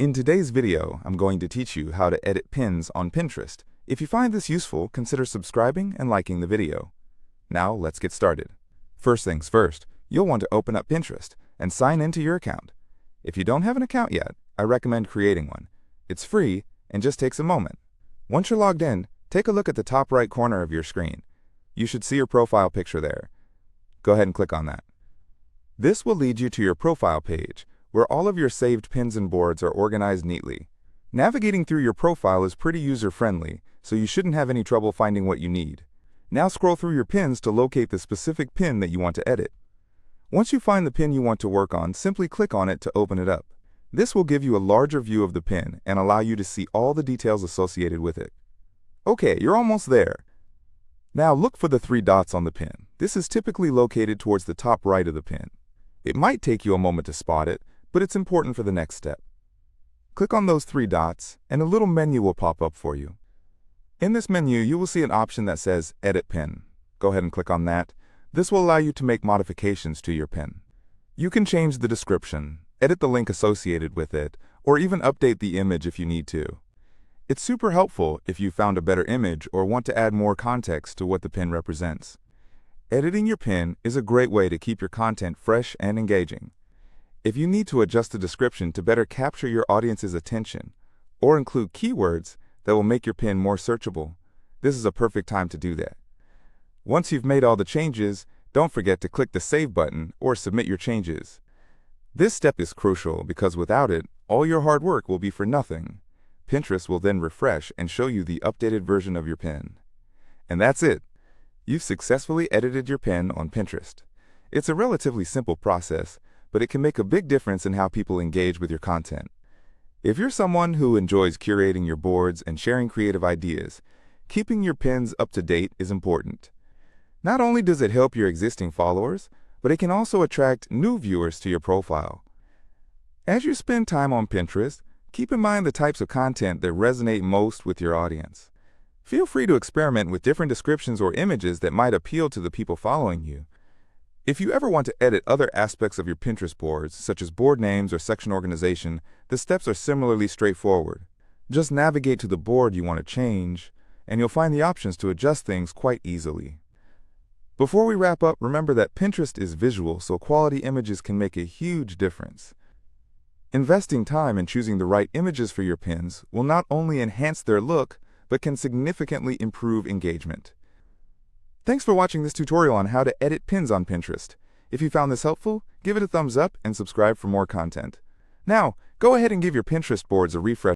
In today's video, I'm going to teach you how to edit pins on Pinterest. If you find this useful, consider subscribing and liking the video. Now, let's get started. First things first, you'll want to open up Pinterest and sign into your account. If you don't have an account yet, I recommend creating one. It's free and just takes a moment. Once you're logged in, take a look at the top right corner of your screen. You should see your profile picture there. Go ahead and click on that. This will lead you to your profile page, where all of your saved pins and boards are organized neatly. Navigating through your profile is pretty user-friendly, so you shouldn't have any trouble finding what you need. Now scroll through your pins to locate the specific pin that you want to edit. Once you find the pin you want to work on, simply click on it to open it up. This will give you a larger view of the pin and allow you to see all the details associated with it. Okay, you're almost there. Now look for the 3 dots on the pin. This is typically located towards the top right of the pin. It might take you a moment to spot it, but it's important for the next step. Click on those 3 dots, and a little menu will pop up for you. In this menu, you will see an option that says Edit Pin. Go ahead and click on that. This will allow you to make modifications to your pin. You can change the description, edit the link associated with it, or even update the image if you need to. It's super helpful if you found a better image or want to add more context to what the pin represents. Editing your pin is a great way to keep your content fresh and engaging. If you need to adjust the description to better capture your audience's attention, or include keywords that will make your pin more searchable, this is a perfect time to do that. Once you've made all the changes, don't forget to click the Save button or submit your changes. This step is crucial because without it, all your hard work will be for nothing. Pinterest will then refresh and show you the updated version of your pin. And that's it. You've successfully edited your pin on Pinterest. It's a relatively simple process, but it can make a big difference in how people engage with your content. If you're someone who enjoys curating your boards and sharing creative ideas, keeping your pins up to date is important. Not only does it help your existing followers, but it can also attract new viewers to your profile. As you spend time on Pinterest, keep in mind the types of content that resonate most with your audience. Feel free to experiment with different descriptions or images that might appeal to the people following you. If you ever want to edit other aspects of your Pinterest boards, such as board names or section organization, the steps are similarly straightforward. Just navigate to the board you want to change, and you'll find the options to adjust things quite easily. Before we wrap up, remember that Pinterest is visual, so quality images can make a huge difference. Investing time in choosing the right images for your pins will not only enhance their look, but can significantly improve engagement. Thanks for watching this tutorial on how to edit pins on Pinterest. If you found this helpful, give it a thumbs up and subscribe for more content. Now, go ahead and give your Pinterest boards a refresh